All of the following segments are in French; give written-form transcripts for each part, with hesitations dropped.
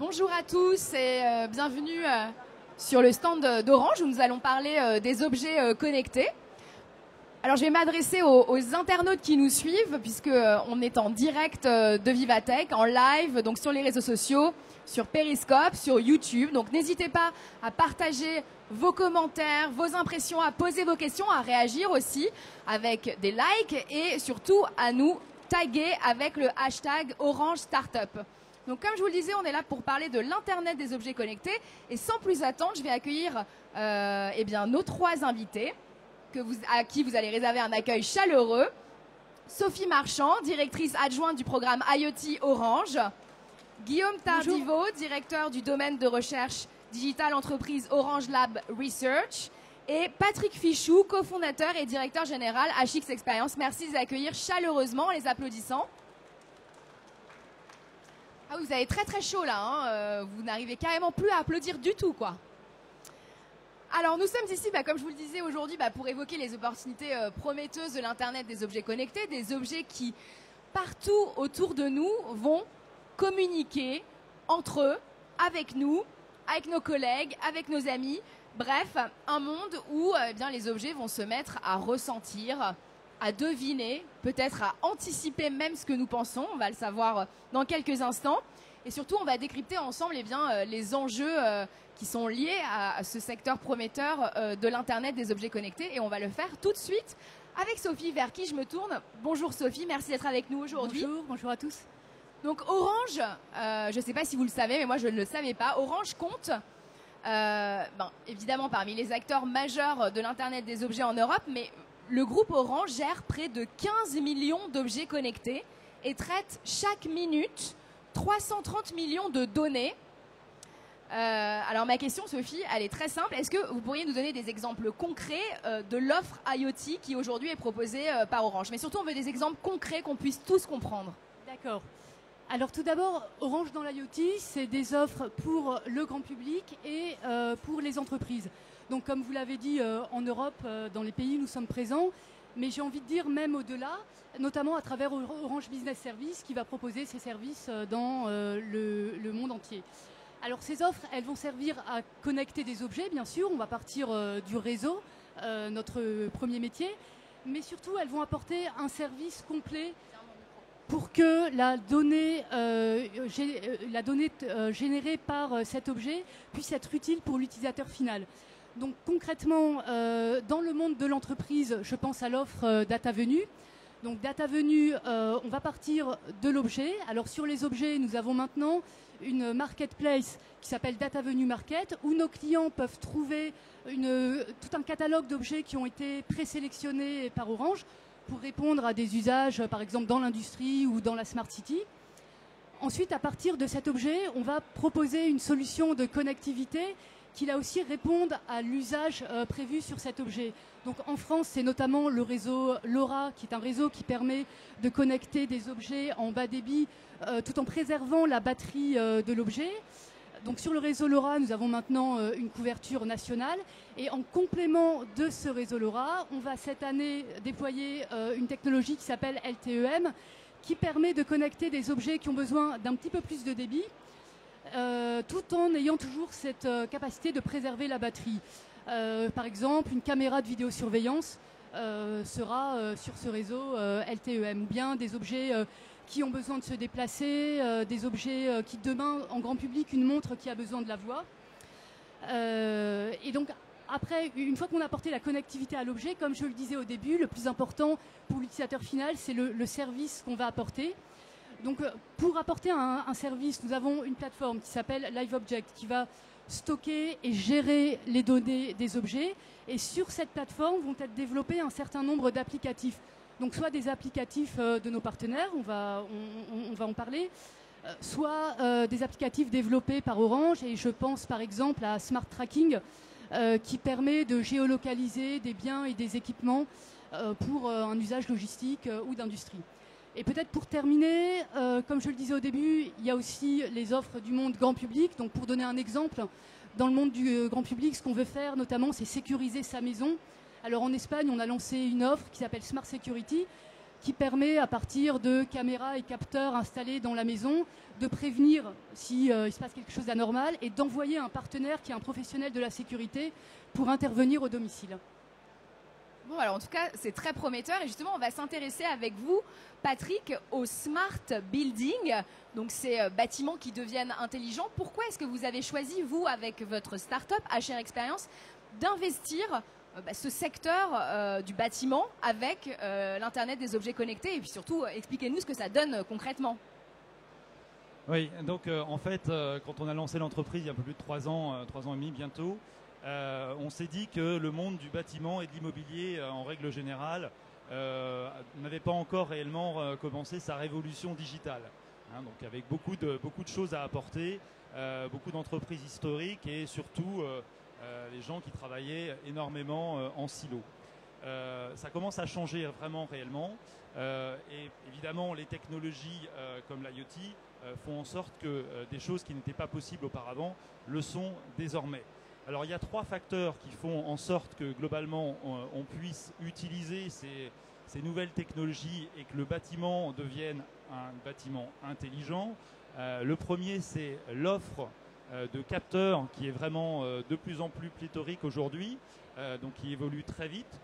Bonjour à tous et bienvenue sur le stand d'Orange où nous allons parler des objets connectés. Alors je vais m'adresser aux internautes qui nous suivent puisque on est en direct de Vivatech, en live, donc sur les réseaux sociaux, sur Periscope, sur YouTube. Donc n'hésitez pas à partager vos commentaires, vos impressions, à poser vos questions, à réagir aussi avec des likes et surtout à nous taguer avec le hashtag Orange Startup. Donc comme je vous le disais, on est là pour parler de l'Internet des objets connectés. Et sans plus attendre, je vais accueillir nos trois invités à qui vous allez réserver un accueil chaleureux. Sophie Marchand, directrice adjointe du programme IoT Orange. Guillaume Tardiveau, directeur du domaine de recherche Digital Entreprise Orange Lab Research. Et Patrick Fichou, cofondateur et directeur général HX Experience. Merci de les accueillir chaleureusement en les applaudissant. Ah, vous avez très très chaud là, hein. Vous n'arrivez carrément plus à applaudir du tout, quoi. Alors nous sommes ici, comme je vous le disais aujourd'hui, pour évoquer les opportunités prometteuses de l'Internet des objets connectés, des objets qui, partout autour de nous, vont communiquer entre eux, avec nous, avec nos collègues, avec nos amis. Bref, un monde où les objets vont se mettre à ressentir, à deviner, peut-être à anticiper même ce que nous pensons. On va le savoir dans quelques instants. Et surtout, on va décrypter ensemble les enjeux qui sont liés à ce secteur prometteur de l'Internet des objets connectés. Et on va le faire tout de suite avec Sophie, vers qui je me tourne. Bonjour Sophie, merci d'être avec nous aujourd'hui. Bonjour à tous. Donc Orange, je ne sais pas si vous le savez, mais moi je ne le savais pas, Orange compte évidemment parmi les acteurs majeurs de l'Internet des objets en Europe, mais le groupe Orange gère près de 15 millions d'objets connectés et traite chaque minute 330 millions de données. Alors ma question, Sophie, elle est très simple. Est-ce que vous pourriez nous donner des exemples concrets de l'offre IoT qui aujourd'hui est proposée par Orange? Mais surtout, on veut des exemples concrets qu'on puisse tous comprendre. D'accord. Alors tout d'abord, Orange dans l'IoT, c'est des offres pour le grand public et pour les entreprises. Donc comme vous l'avez dit, en Europe, dans les pays où nous sommes présents, mais j'ai envie de dire même au-delà, notamment à travers Orange Business Services qui va proposer ses services dans le monde entier. Alors ces offres, elles vont servir à connecter des objets, bien sûr, on va partir du réseau, notre premier métier, mais surtout elles vont apporter un service complet pour que la donnée générée par cet objet puisse être utile pour l'utilisateur final. Donc concrètement, dans le monde de l'entreprise, je pense à l'offre DataVenu. Donc DataVenu, on va partir de l'objet. Alors sur les objets, nous avons maintenant une marketplace qui s'appelle DataVenu Market, où nos clients peuvent trouver tout un catalogue d'objets qui ont été présélectionnés par Orange pour répondre à des usages, par exemple dans l'industrie ou dans la Smart City. Ensuite, à partir de cet objet, on va proposer une solution de connectivité qui là aussi répondent à l'usage prévu sur cet objet. Donc en France, c'est notamment le réseau LoRa, qui est un réseau qui permet de connecter des objets en bas débit tout en préservant la batterie de l'objet. Donc sur le réseau LoRa, nous avons maintenant une couverture nationale. Et en complément de ce réseau LoRa, on va cette année déployer une technologie qui s'appelle LTE-M, qui permet de connecter des objets qui ont besoin d'un petit peu plus de débit, tout en ayant toujours cette capacité de préserver la batterie. Par exemple, une caméra de vidéosurveillance sera sur ce réseau LTE-M, ou bien des objets qui ont besoin de se déplacer, des objets qui demain, en grand public, une montre qui a besoin de la voix. Et donc, après, une fois qu'on a apporté la connectivité à l'objet, comme je le disais au début, le plus important pour l'utilisateur final, c'est le service qu'on va apporter. Donc, pour apporter un service, nous avons une plateforme qui s'appelle LiveObject, qui va stocker et gérer les données des objets. Et sur cette plateforme vont être développés un certain nombre d'applicatifs. Donc, soit des applicatifs de nos partenaires, on va en parler, soit des applicatifs développés par Orange. Et je pense par exemple à Smart Tracking, qui permet de géolocaliser des biens et des équipements pour un usage logistique ou d'industrie. Et peut-être pour terminer, comme je le disais au début, il y a aussi les offres du monde grand public. Donc pour donner un exemple, dans le monde du grand public, ce qu'on veut faire notamment, c'est sécuriser sa maison. Alors en Espagne, on a lancé une offre qui s'appelle Smart Security. qui permet, à partir de caméras et capteurs installés dans la maison, de prévenir s'il se passe quelque chose d'anormal et d'envoyer un partenaire qui est un professionnel de la sécurité pour intervenir au domicile. Bon, alors en tout cas, c'est très prometteur. Et justement, on va s'intéresser avec vous, Patrick, au Smart Building. Donc, ces bâtiments qui deviennent intelligents. Pourquoi est-ce que vous avez choisi, vous, avec votre start-up, HR Experience, d'investir ce secteur du bâtiment avec l'Internet des objets connectés? Et puis surtout, expliquez-nous ce que ça donne concrètement. Oui, donc en fait, quand on a lancé l'entreprise il y a un peu plus de 3 ans, 3 ans et demi bientôt, on s'est dit que le monde du bâtiment et de l'immobilier, en règle générale, n'avait pas encore réellement commencé sa révolution digitale. Hein, donc avec beaucoup de choses à apporter, beaucoup d'entreprises historiques et surtout les gens qui travaillaient énormément en silo. Ça commence à changer vraiment réellement et évidemment les technologies comme l'IoT font en sorte que des choses qui n'étaient pas possibles auparavant le sont désormais. Alors il y a 3 facteurs qui font en sorte que globalement on puisse utiliser ces nouvelles technologies et que le bâtiment devienne un bâtiment intelligent. Le premier, c'est l'offre de capteurs qui est vraiment de plus en plus pléthorique aujourd'hui, donc qui évolue très vite.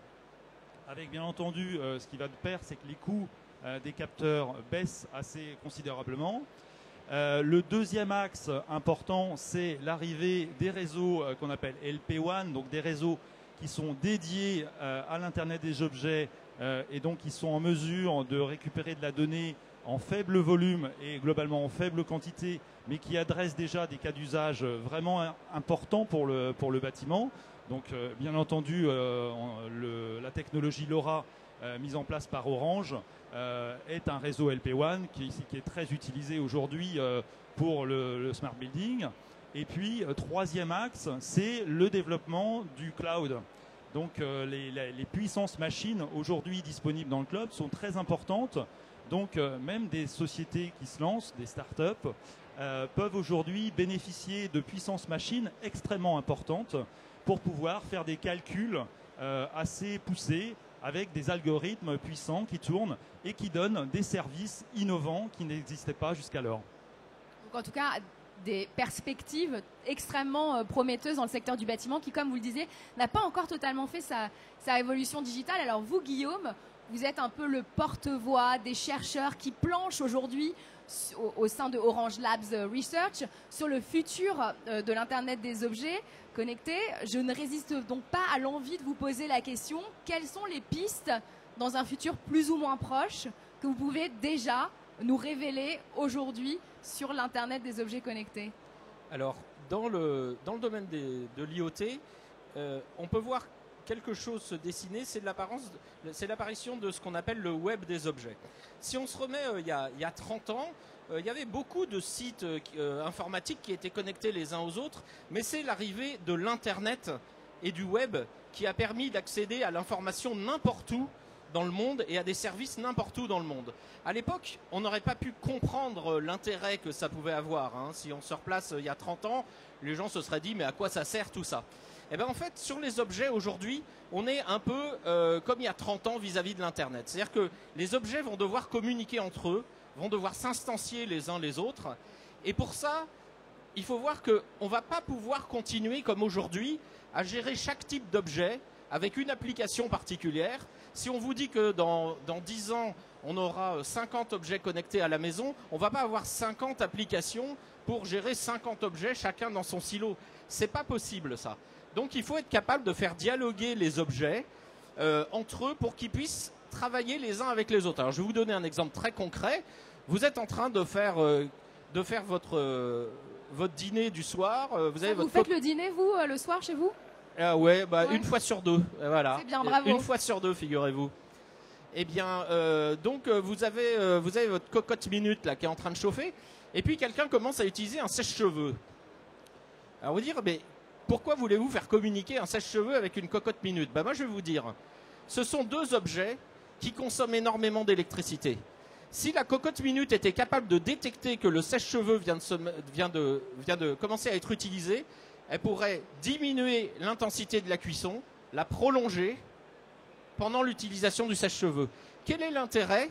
Avec bien entendu, ce qui va de pair, c'est que les coûts des capteurs baissent assez considérablement. Le deuxième axe important, c'est l'arrivée des réseaux qu'on appelle LP1, donc des réseaux qui sont dédiés à l'Internet des objets et donc qui sont en mesure de récupérer de la donnée en faible volume et globalement en faible quantité, mais qui adressent déjà des cas d'usage vraiment importants pour le bâtiment. Donc bien entendu, la technologie LoRa mise en place par Orange est un réseau LP1 qui est très utilisé aujourd'hui pour le Smart Building. Et puis, troisième axe, c'est le développement du cloud. Donc les puissances machines aujourd'hui disponibles dans le cloud sont très importantes. Donc même des sociétés qui se lancent, des startups, peuvent aujourd'hui bénéficier de puissances machines extrêmement importantes pour pouvoir faire des calculs assez poussés avec des algorithmes puissants qui tournent et qui donnent des services innovants qui n'existaient pas jusqu'alors. Donc en tout cas, des perspectives extrêmement prometteuses dans le secteur du bâtiment qui, comme vous le disiez, n'a pas encore totalement fait sa évolution digitale. Alors vous, Guillaume, vous êtes un peu le porte-voix des chercheurs qui planchent aujourd'hui au sein de Orange Labs Research sur le futur de l'Internet des objets connectés. Je ne résiste donc pas à l'envie de vous poser la question, quelles sont les pistes dans un futur plus ou moins proche que vous pouvez déjà nous révéler aujourd'hui sur l'Internet des objets connectés? Alors, dans le domaine de l'IoT, on peut voir quelque chose se dessiner, c'est l'apparition de ce qu'on appelle le web des objets. Si on se remet il y a 30 ans, il y avait beaucoup de sites informatiques qui étaient connectés les uns aux autres, mais c'est l'arrivée de l'Internet et du web qui a permis d'accéder à l'information n'importe où dans le monde et à des services n'importe où dans le monde. À l'époque, on n'aurait pas pu comprendre l'intérêt que ça pouvait avoir. Hein. Si on se replace il y a 30 ans, les gens se seraient dit mais à quoi ça sert tout ça? Eh bien, en fait, sur les objets aujourd'hui, on est un peu comme il y a 30 ans vis-à-vis de l'Internet. C'est-à-dire que les objets vont devoir communiquer entre eux, vont devoir s'instancier les uns les autres. Et pour ça, il faut voir qu'on ne va pas pouvoir continuer comme aujourd'hui à gérer chaque type d'objet avec une application particulière. Si on vous dit que dans 10 ans, on aura 50 objets connectés à la maison, on ne va pas avoir 50 applications pour gérer 50 objets, chacun dans son silo. C'est pas possible, ça. Donc il faut être capable de faire dialoguer les objets entre eux pour qu'ils puissent travailler les uns avec les autres. Alors je vais vous donner un exemple très concret. Vous êtes en train de faire votre dîner du soir. Vous faites le dîner, vous, le soir, chez vous? Ouais, une fois sur deux. Voilà. C'est bien, bravo. Une fois sur deux, figurez-vous. Eh bien, donc vous avez votre cocotte minute là qui est en train de chauffer. Et puis quelqu'un commence à utiliser un sèche-cheveux. Alors vous dire, mais pourquoi voulez-vous faire communiquer un sèche-cheveux avec une cocotte minute? Moi je vais vous dire, ce sont deux objets qui consomment énormément d'électricité. Si la cocotte minute était capable de détecter que le sèche-cheveux vient de commencer à être utilisé, elle pourrait diminuer l'intensité de la cuisson, la prolonger pendant l'utilisation du sèche-cheveux. Quel est l'intérêt?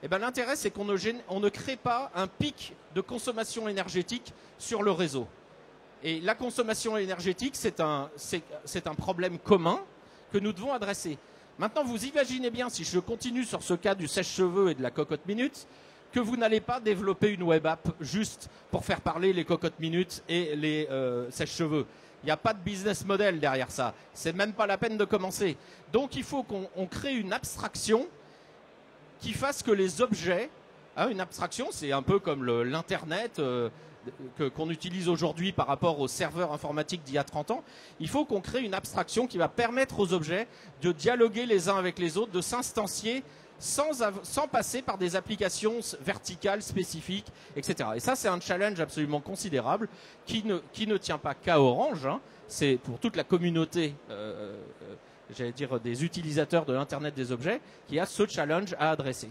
Eh ben, l'intérêt, c'est qu'on ne crée pas un pic de consommation énergétique sur le réseau. Et la consommation énergétique, c'est un problème commun que nous devons adresser. Maintenant, vous imaginez bien, si je continue sur ce cas du sèche-cheveux et de la cocotte minute, que vous n'allez pas développer une web app juste pour faire parler les cocottes minutes et les sèche-cheveux. Il n'y a pas de business model derrière ça. C'est même pas la peine de commencer. Donc, il faut qu'on crée une abstraction qui fasse que les objets, une abstraction, c'est un peu comme l'Internet qu'on utilise aujourd'hui par rapport aux serveurs informatiques d'il y a 30 ans. Il faut qu'on crée une abstraction qui va permettre aux objets de dialoguer les uns avec les autres, de s'instancier sans passer par des applications verticales spécifiques, etc. Et ça, c'est un challenge absolument considérable qui ne tient pas qu'à Orange. C'est pour toute la communauté j'allais dire des utilisateurs de l'Internet des objets, qui a ce challenge à adresser.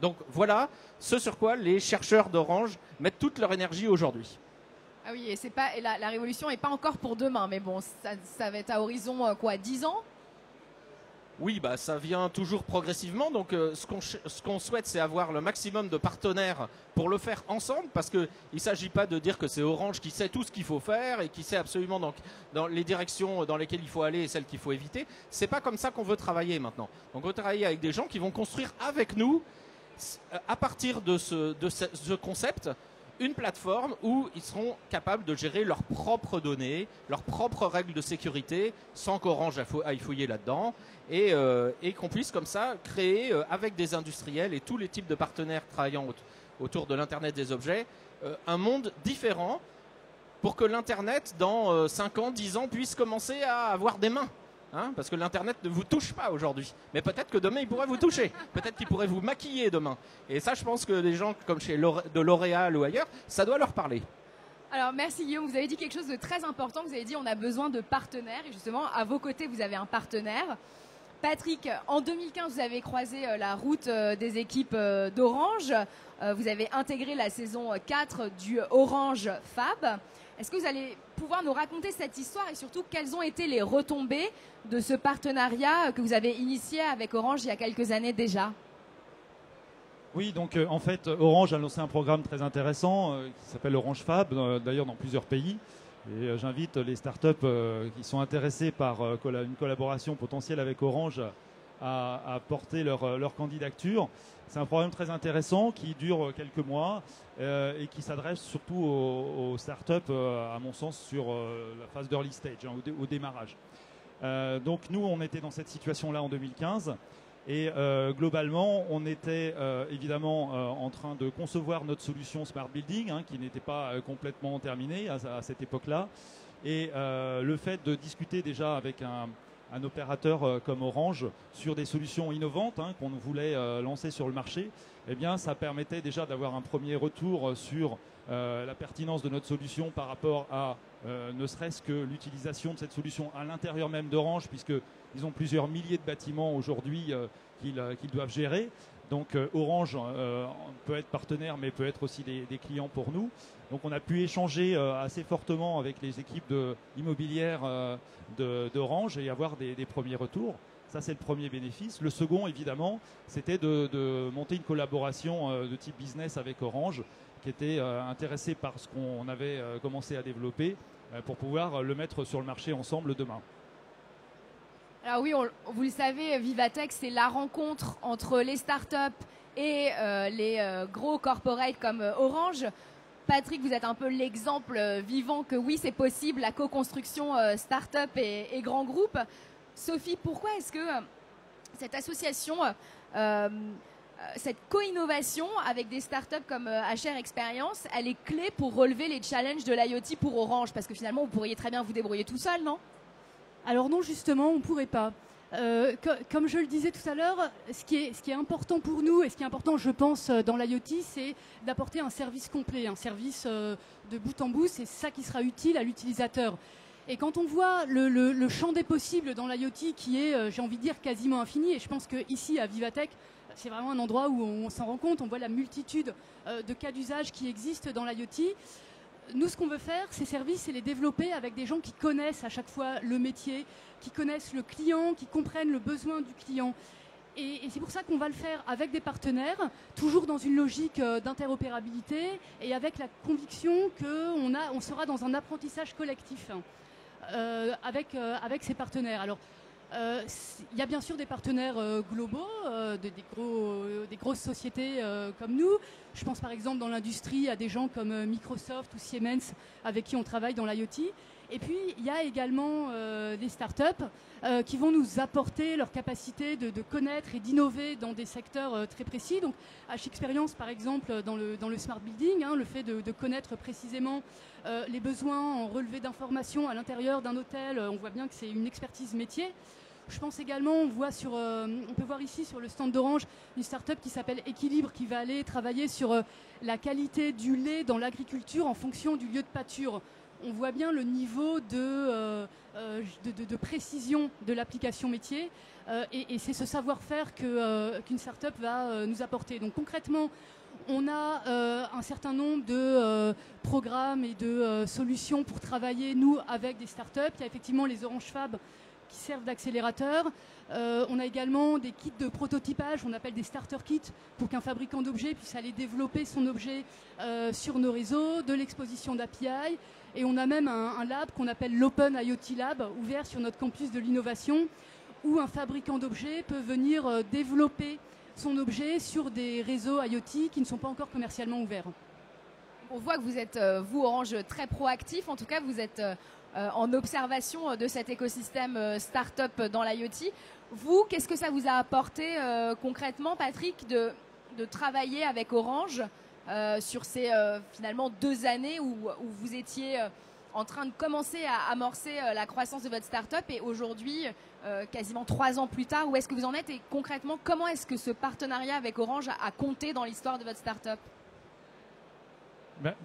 Donc voilà ce sur quoi les chercheurs d'Orange mettent toute leur énergie aujourd'hui. Ah oui, et la révolution n'est pas encore pour demain, mais bon, ça va être à horizon 10 ans? Oui, bah, ça vient toujours progressivement. Donc, ce qu'on souhaite, c'est avoir le maximum de partenaires pour le faire ensemble, parce qu'il ne s'agit pas de dire que c'est Orange qui sait tout ce qu'il faut faire et qui sait absolument dans les directions dans lesquelles il faut aller et celles qu'il faut éviter. C'est pas comme ça qu'on veut travailler maintenant. Donc, on veut travailler avec des gens qui vont construire avec nous, à partir de ce concept, une plateforme où ils seront capables de gérer leurs propres données, leurs propres règles de sécurité, sans qu'Orange aille fouiller là-dedans, et qu'on puisse comme ça créer avec des industriels et tous les types de partenaires travaillant autour de l'Internet des objets, un monde différent pour que l'Internet, dans 5 ans, 10 ans, puisse commencer à avoir des mains. Parce que l'Internet ne vous touche pas aujourd'hui. Mais peut-être que demain, il pourrait vous toucher. Peut-être qu'il pourrait vous maquiller demain. Et ça, je pense que des gens comme de L'Oréal ou ailleurs, ça doit leur parler. Alors, merci Guillaume. Vous avez dit quelque chose de très important. Vous avez dit on a besoin de partenaires. Et justement, à vos côtés, vous avez un partenaire. Patrick, en 2015, vous avez croisé la route des équipes d'Orange. Vous avez intégré la saison 4 du Orange Fab. Est-ce que vous allez pouvoir nous raconter cette histoire et surtout quelles ont été les retombées de ce partenariat que vous avez initié avec Orange il y a quelques années déjà? Oui, donc en fait, Orange a lancé un programme très intéressant qui s'appelle Orange Fab, d'ailleurs dans plusieurs pays. Et j'invite les startups qui sont intéressées par une collaboration potentielle avec Orange à porter leur candidature. C'est un programme très intéressant qui dure quelques mois et qui s'adresse surtout aux startups, à mon sens, sur la phase d'early stage, au démarrage. Donc nous, on était dans cette situation-là en 2015 et globalement, on était évidemment en train de concevoir notre solution Smart Building, qui n'était pas complètement terminée à cette époque-là. Et le fait de discuter déjà avec un opérateur comme Orange sur des solutions innovantes qu'on voulait lancer sur le marché, eh bien, ça permettait déjà d'avoir un premier retour sur la pertinence de notre solution par rapport à ne serait-ce que l'utilisation de cette solution à l'intérieur même d'Orange, puisqu'ils ont plusieurs milliers de bâtiments aujourd'hui qu'ils doivent gérer. Donc Orange peut être partenaire, mais peut être aussi des clients pour nous. Donc on a pu échanger assez fortement avec les équipes immobilières d'Orange et avoir des premiers retours. Ça, c'est le premier bénéfice. Le second, évidemment, c'était de monter une collaboration de type business avec Orange, qui était intéressé par ce qu'on avait commencé à développer pour pouvoir le mettre sur le marché ensemble demain. Alors oui, vous le savez, Vivatech, c'est la rencontre entre les startups et les gros corporates comme Orange. Patrick, vous êtes un peu l'exemple vivant que oui, c'est possible, la co-construction start-up et grand groupe. Sophie, pourquoi est-ce que cette association, cette co-innovation avec des startups comme HR Experience, elle est clé pour relever les challenges de l'IoT pour Orange? Parce que finalement, vous pourriez très bien vous débrouiller tout seul, non? Alors non, justement, on ne pourrait pas. Comme je le disais tout à l'heure, ce qui est important pour nous et ce qui est important, je pense, dans l'IoT, c'est d'apporter un service complet, un service de bout en bout. C'est ça qui sera utile à l'utilisateur. Et quand on voit le champ des possibles dans l'IoT qui est, j'ai envie de dire, quasiment infini, et je pense qu'ici, à Vivatech, c'est vraiment un endroit où on s'en rend compte, on voit la multitude de cas d'usage qui existent dans l'IoT. Nous, ce qu'on veut faire, ces services, c'est les développer avec des gens qui connaissent à chaque fois le métier, qui connaissent le client, qui comprennent le besoin du client. Et c'est pour ça qu'on va le faire avec des partenaires, toujours dans une logique d'interopérabilité et avec la conviction qu'on sera dans un apprentissage collectif avec ces partenaires. Alors, il y a bien sûr des partenaires globaux, des grosses sociétés comme nous. Je pense par exemple dans l'industrie à des gens comme Microsoft ou Siemens avec qui on travaille dans l'IoT. Et puis il y a également des startups qui vont nous apporter leur capacité de connaître et d'innover dans des secteurs très précis. Donc H-Experience par exemple dans le smart building, le fait de connaître précisément les besoins en relevé d'informations à l'intérieur d'un hôtel, on voit bien que c'est une expertise métier. Je pense également, on peut voir ici sur le stand d'Orange une start-up qui s'appelle Équilibre qui va aller travailler sur la qualité du lait dans l'agriculture en fonction du lieu de pâture. On voit bien le niveau de précision de l'application métier et c'est ce savoir-faire qu'une start-up va nous apporter. Donc concrètement, on a un certain nombre de programmes et de solutions pour travailler, nous, avec des start-up. Il y a effectivement les Orange Fab qui servent d'accélérateur. On a également des kits de prototypage, on appelle des starter kits, pour qu'un fabricant d'objets puisse aller développer son objet sur nos réseaux, de l'exposition d'API. Et on a même un lab qu'on appelle l'Open IoT Lab, ouvert sur notre campus de l'innovation, où un fabricant d'objets peut venir développer son objet sur des réseaux IoT qui ne sont pas encore commercialement ouverts. On voit que vous êtes, vous Orange, très proactif. En tout cas, vous êtes en observation de cet écosystème start-up dans l'IoT. Vous, qu'est-ce que ça vous a apporté concrètement, Patrick, de travailler avec Orange sur ces finalement 2 années où vous étiez en train de commencer à amorcer la croissance de votre start-up et aujourd'hui, quasiment 3 ans plus tard, où est-ce que vous en êtes et concrètement, comment est-ce que ce partenariat avec Orange a compté dans l'histoire de votre start-up ?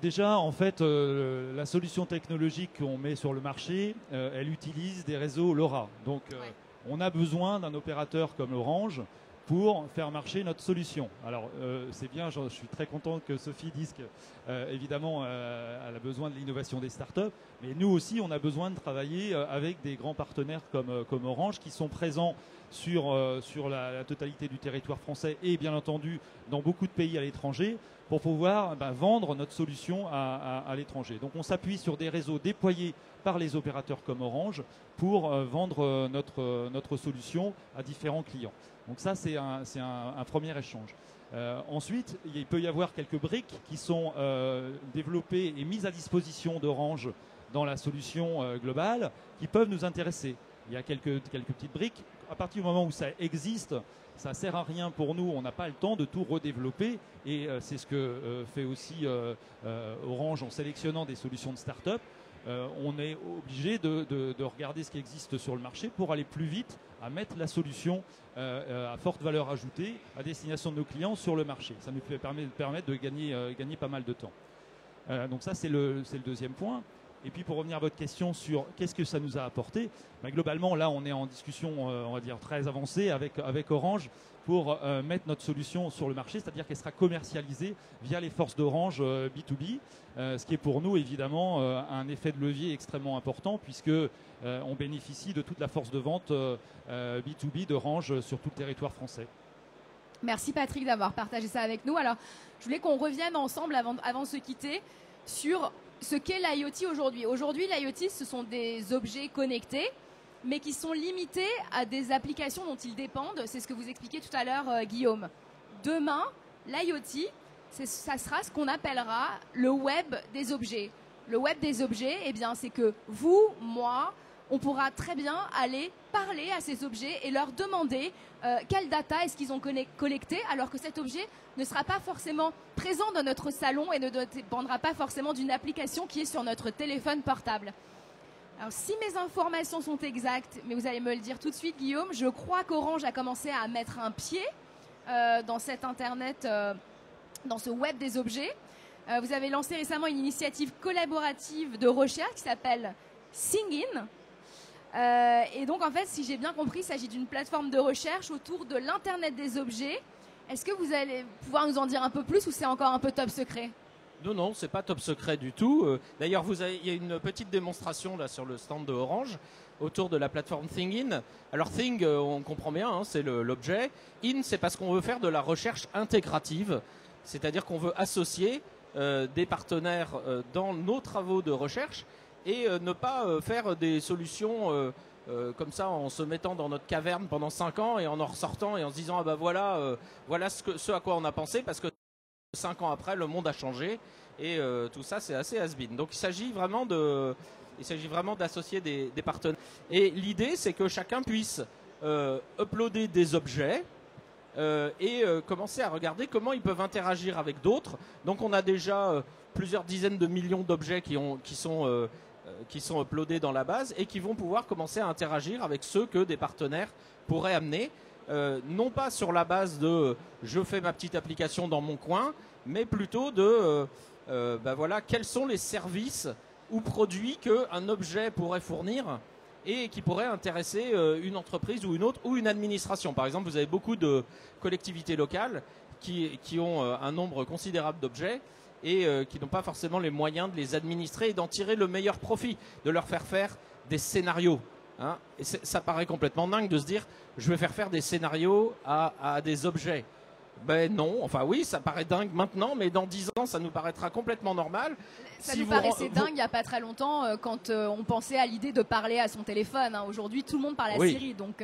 Déjà, en fait, la solution technologique qu'on met sur le marché, elle utilise des réseaux LoRa. Donc, on a besoin d'un opérateur comme Orange pour faire marcher notre solution. Alors, c'est bien, je suis très content que Sophie dise qu'évidemment, elle a besoin de l'innovation des startups, mais nous aussi, on a besoin de travailler avec des grands partenaires comme Orange qui sont présents sur la totalité du territoire français et bien entendu dans beaucoup de pays à l'étranger pour pouvoir vendre notre solution à l'étranger. Donc on s'appuie sur des réseaux déployés par les opérateurs comme Orange pour vendre notre solution à différents clients. Donc ça c'est un premier échange. Ensuite, il peut y avoir quelques briques qui sont développées et mises à disposition d'Orange dans la solution globale qui peuvent nous intéresser. Il y a quelques petites briques. À partir du moment où ça existe, ça ne sert à rien pour nous. On n'a pas le temps de tout redévelopper. Et c'est ce que fait aussi Orange en sélectionnant des solutions de start-up. On est obligé de regarder ce qui existe sur le marché pour aller plus vite à mettre la solution à forte valeur ajoutée à destination de nos clients sur le marché. Ça nous permet de gagner pas mal de temps. Donc ça, c'est le deuxième point. Et puis pour revenir à votre question sur qu'est-ce que ça nous a apporté, globalement là on est en discussion on va dire très avancée avec Orange pour mettre notre solution sur le marché, c'est-à-dire qu'elle sera commercialisée via les forces d'Orange B2B, ce qui est pour nous évidemment un effet de levier extrêmement important puisque on bénéficie de toute la force de vente B2B d'Orange sur tout le territoire français. Merci Patrick d'avoir partagé ça avec nous. Alors je voulais qu'on revienne ensemble avant de se quitter sur ce qu'est l'IoT aujourd'hui. Aujourd'hui, l'IoT, ce sont des objets connectés, mais qui sont limités à des applications dont ils dépendent. C'est ce que vous expliquiez tout à l'heure, Guillaume. Demain, l'IoT, ça sera ce qu'on appellera le web des objets. Le web des objets, eh bien, c'est que vous, moi, on pourra très bien aller parler à ces objets et leur demander quelle data est-ce qu'ils ont collecté, alors que cet objet ne sera pas forcément présent dans notre salon et ne dépendra pas forcément d'une application qui est sur notre téléphone portable. Alors si mes informations sont exactes, mais vous allez me le dire tout de suite Guillaume, je crois qu'Orange a commencé à mettre un pied dans cet Internet, dans ce web des objets. Vous avez lancé récemment une initiative collaborative de recherche qui s'appelle Singin. Et donc en fait, si j'ai bien compris, il s'agit d'une plateforme de recherche autour de l'Internet des objets. Est-ce que vous allez pouvoir nous en dire un peu plus ou c'est encore un peu top secret ? Non, non, c'est pas top secret du tout. D'ailleurs, il y a une petite démonstration là sur le stand de Orange autour de la plateforme ThingIn. Alors Thing, on comprend bien, hein, c'est l'objet. In, c'est parce qu'on veut faire de la recherche intégrative, c'est-à-dire qu'on veut associer des partenaires dans nos travaux de recherche et ne pas faire des solutions comme ça en se mettant dans notre caverne pendant 5 ans et en ressortant et en se disant ah bah voilà, voilà ce à quoi on a pensé parce que 5 ans après, le monde a changé et tout ça, c'est assez has-been. Donc, il s'agit vraiment d'associer des partenaires. Et l'idée, c'est que chacun puisse uploader des objets et commencer à regarder comment ils peuvent interagir avec d'autres. Donc, on a déjà plusieurs dizaines de millions d'objets qui sont uploadés dans la base et qui vont pouvoir commencer à interagir avec ceux que des partenaires pourraient amener. Non pas sur la base de je fais ma petite application dans mon coin, mais plutôt de voilà, quels sont les services ou produits qu'un objet pourrait fournir et qui pourraient intéresser une entreprise ou une autre ou une administration. Par exemple, vous avez beaucoup de collectivités locales qui ont un nombre considérable d'objets et qui n'ont pas forcément les moyens de les administrer et d'en tirer le meilleur profit, de leur faire des scénarios. Hein, et ça paraît complètement dingue de se dire je vais faire des scénarios à des objets. Ben non, enfin oui, ça paraît dingue maintenant, mais dans 10 ans, ça nous paraîtra complètement normal. Ça nous paraissait dingue il n'y a pas très longtemps quand on pensait à l'idée de parler à son téléphone. Hein. Aujourd'hui, tout le monde parle à Siri, donc...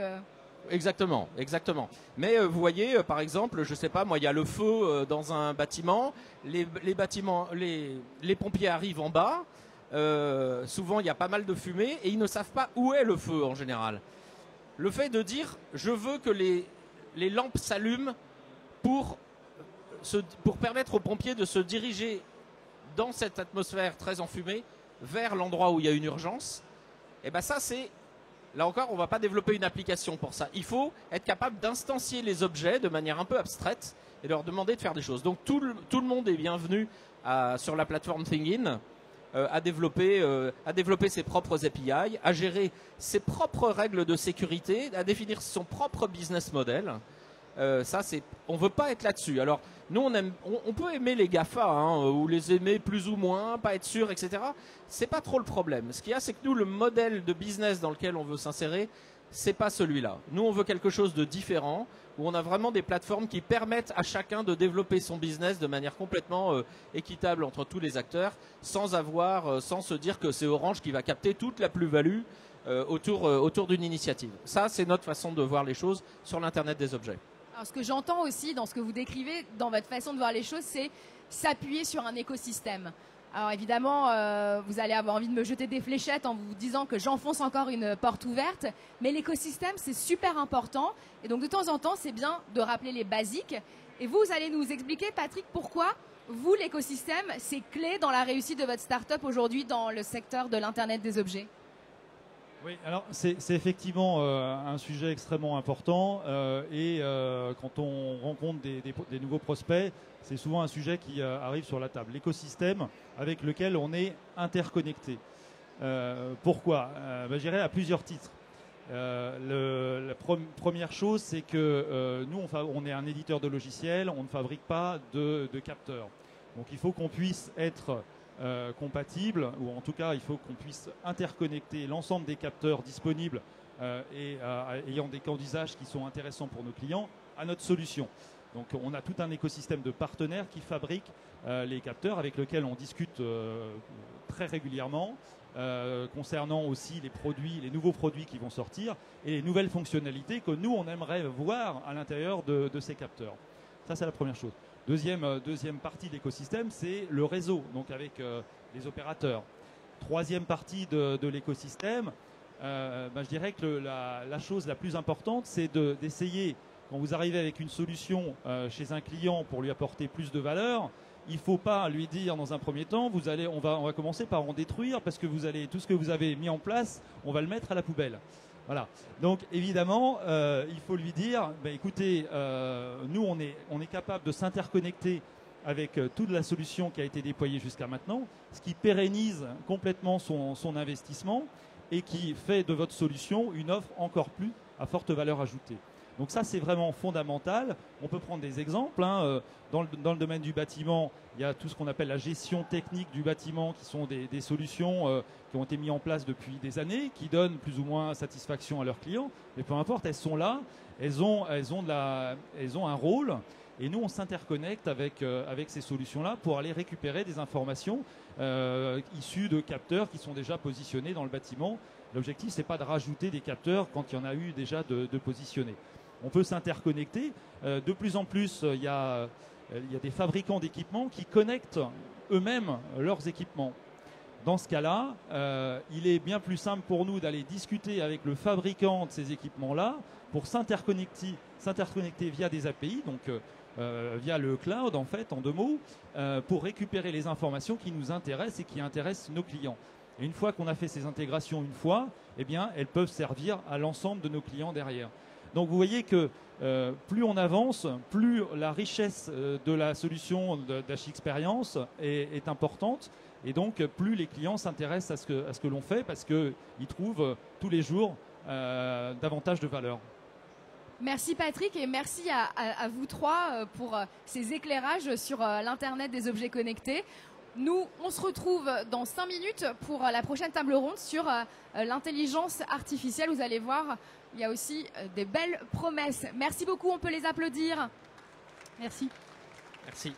Exactement, exactement. Mais vous voyez, par exemple, je sais pas, moi, il y a le feu dans un bâtiment, les pompiers arrivent en bas. Souvent il y a pas mal de fumée et ils ne savent pas où est le feu en général. Le fait de dire je veux que les lampes s'allument pour permettre aux pompiers de se diriger dans cette atmosphère très enfumée vers l'endroit où il y a une urgence, et ben ça c'est, là encore on ne va pas développer une application pour ça. Il faut être capable d'instancier les objets de manière un peu abstraite et leur demander de faire des choses. Donc tout le monde est bienvenu sur la plateforme ThingIn. À développer ses propres API, à gérer ses propres règles de sécurité, à définir son propre business model. On veut pas être là-dessus. Alors, nous, on peut aimer les GAFA, hein, ou les aimer plus ou moins, pas être sûr, etc. C'est pas trop le problème. Ce qu'il y a, c'est que nous, le modèle de business dans lequel on veut s'insérer, c'est pas celui-là. Nous, on veut quelque chose de différent, où on a vraiment des plateformes qui permettent à chacun de développer son business de manière complètement équitable entre tous les acteurs, sans se dire que c'est Orange qui va capter toute la plus-value autour d'une initiative. Ça, c'est notre façon de voir les choses sur l'Internet des objets. Alors, ce que j'entends aussi dans ce que vous décrivez, dans votre façon de voir les choses, c'est s'appuyer sur un écosystème. Alors évidemment, vous allez avoir envie de me jeter des fléchettes en vous disant que j'enfonce encore une porte ouverte, mais l'écosystème, c'est super important. Et donc de temps en temps, c'est bien de rappeler les basiques. Et vous allez nous expliquer, Patrick, pourquoi vous, l'écosystème, c'est clé dans la réussite de votre start-up aujourd'hui dans le secteur de l'Internet des objets. Oui, alors c'est effectivement un sujet extrêmement important et quand on rencontre des nouveaux prospects, c'est souvent un sujet qui arrive sur la table. L'écosystème avec lequel on est interconnecté. Pourquoi Je dirais à plusieurs titres. La première chose, c'est que nous, on est un éditeur de logiciels, on ne fabrique pas de capteurs. Donc il faut qu'on puisse être compatible, ou en tout cas il faut qu'on puisse interconnecter l'ensemble des capteurs disponibles et ayant des cas d'usage qui sont intéressants pour nos clients à notre solution. Donc on a tout un écosystème de partenaires qui fabriquent les capteurs avec lesquels on discute très régulièrement concernant aussi les nouveaux produits qui vont sortir et les nouvelles fonctionnalités que nous on aimerait voir à l'intérieur de ces capteurs. Ça c'est la première chose. Deuxième partie de l'écosystème, c'est le réseau, donc avec les opérateurs. Troisième partie de l'écosystème, je dirais que la chose la plus importante, c'est d'essayer, quand vous arrivez avec une solution chez un client pour lui apporter plus de valeur, il ne faut pas lui dire dans un premier temps, on va commencer par en détruire parce que tout ce que vous avez mis en place, on va le mettre à la poubelle. Voilà. Donc évidemment, il faut lui dire, écoutez, nous on est capable de s'interconnecter avec toute la solution qui a été déployée jusqu'à maintenant, ce qui pérennise complètement son investissement et qui fait de votre solution une offre encore plus à forte valeur ajoutée. Donc ça, c'est vraiment fondamental. On peut prendre des exemples. Dans le domaine du bâtiment, il y a tout ce qu'on appelle la gestion technique du bâtiment, qui sont des solutions qui ont été mises en place depuis des années, qui donnent plus ou moins satisfaction à leurs clients. Mais peu importe, elles sont là, elles ont un rôle. Et nous, on s'interconnecte avec ces solutions-là pour aller récupérer des informations issues de capteurs qui sont déjà positionnés dans le bâtiment. L'objectif, ce n'est pas de rajouter des capteurs quand il y en a eu déjà de positionnés. On peut s'interconnecter. De plus en plus, il y a des fabricants d'équipements qui connectent eux-mêmes leurs équipements. Dans ce cas-là, il est bien plus simple pour nous d'aller discuter avec le fabricant de ces équipements-là pour s'interconnecter via des API, donc via le cloud, en fait, en 2 mots, pour récupérer les informations qui nous intéressent et qui intéressent nos clients. Et une fois qu'on a fait ces intégrations une fois, eh bien, elles peuvent servir à l'ensemble de nos clients derrière. Donc vous voyez que plus on avance, plus la richesse de la solution d'H-Experience est importante. Et donc plus les clients s'intéressent à ce que l'on fait parce qu'ils trouvent tous les jours davantage de valeur. Merci Patrick et merci à vous trois pour ces éclairages sur l'Internet des objets connectés. Nous, on se retrouve dans 5 minutes pour la prochaine table ronde sur l'intelligence artificielle. Vous allez voir, il y a aussi des belles promesses. Merci beaucoup, on peut les applaudir. Merci. Merci.